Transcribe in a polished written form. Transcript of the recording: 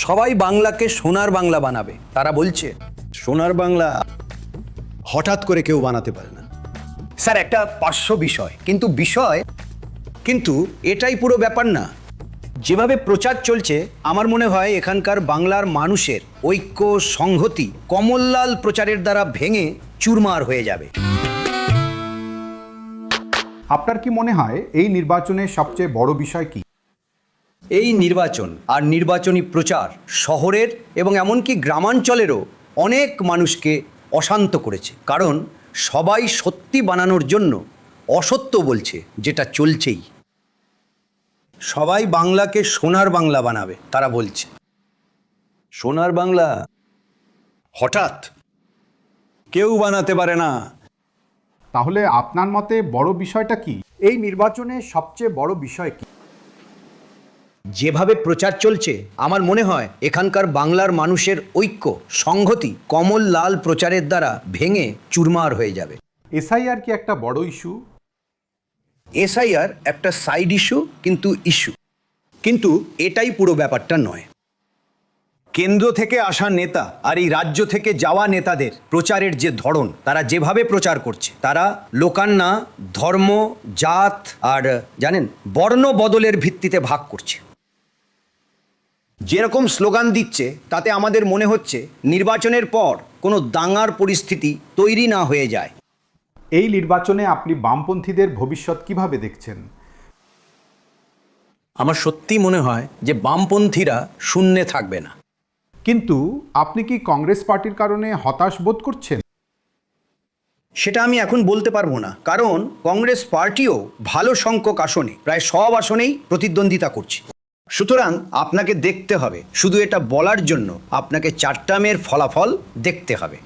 সবাই বাংলাকে সোনার বাংলা বানাবে তারা বলছে। সোনার বাংলা হঠাৎ করে কেউ বানাতে পারে না। স্যার একটা পার্শ্ব বিষয়, কিন্তু এটাই পুরো ব্যাপার না। যেভাবে প্রচার চলছে আমার মনে হয় এখানকার বাংলার মানুষের ঐক্য সংহতি কমললাল প্রচারের দ্বারা ভেঙে চুরমার হয়ে যাবে। আপনার কি মনে হয় এই নির্বাচনের সবচেয়ে বড় বিষয় কি? এই নির্বাচন আর নির্বাচনী প্রচার শহরের এবং এমনকি গ্রামাঞ্চলেরও অনেক মানুষকে অশান্ত করেছে, কারণ সবাই সত্যি বানানোর জন্য অসত্য বলছে, যেটা চলছেই। সবাই বাংলাকে সোনার বাংলা বানাবে তারা বলছে। সোনার বাংলা হঠাৎ কেউ বানাতে পারে না। তাহলে আপনার মতে বড় বিষয়টা কি? এই নির্বাচনের সবচেয়ে বড় বিষয় কি? যেভাবে প্রচার চলছে আমার মনে হয় এখানকার বাংলার মানুষের ঐক্য সংহতি কমললাল প্রচারের দ্বারা ভেঙে চুরমার হয়ে যাবে। এসআইআর কি একটা বড় ইস্যু? এসআইআর একটা সাইড ইস্যু, কিন্তু এটাই পুরো ব্যাপারটা নয়। কেন্দ্র থেকে আসা নেতা আর এই রাজ্য থেকে যাওয়া নেতাদের প্রচারের যে ধরন, তারা যেভাবে প্রচার করছে, তারা লোকান্না ধর্ম জাত আর জানেন বর্ণ বদলের ভিত্তিতে ভাগ করছে। যেরকম স্লোগান দিচ্ছে তাতে আমাদের মনে হচ্ছে নির্বাচনের পর কোনো দাঙ্গার পরিস্থিতি তৈরি না হয়ে যায়। এই নির্বাচনে আপনি বামপন্থীদের ভবিষ্যৎ কিভাবে দেখছেন? আমার সত্যি মনে হয় যে বামপন্থীরা শূন্যে থাকবে না। কিন্তু আপনি কি কংগ্রেস পার্টির কারণে হতাশ বোধ করছেন? সেটা আমি এখন বলতে পারবো না, কারণ কংগ্রেস পার্টিও ভালো সংখ্যক আসনে, প্রায় সব আসনেই প্রতিদ্বন্দ্বিতা করছে। সুতরাং আপনাকে দেখতে হবে, শুধু এটা বলার জন্য আপনাকে 4 টার্মের ফলাফল দেখতে হবে।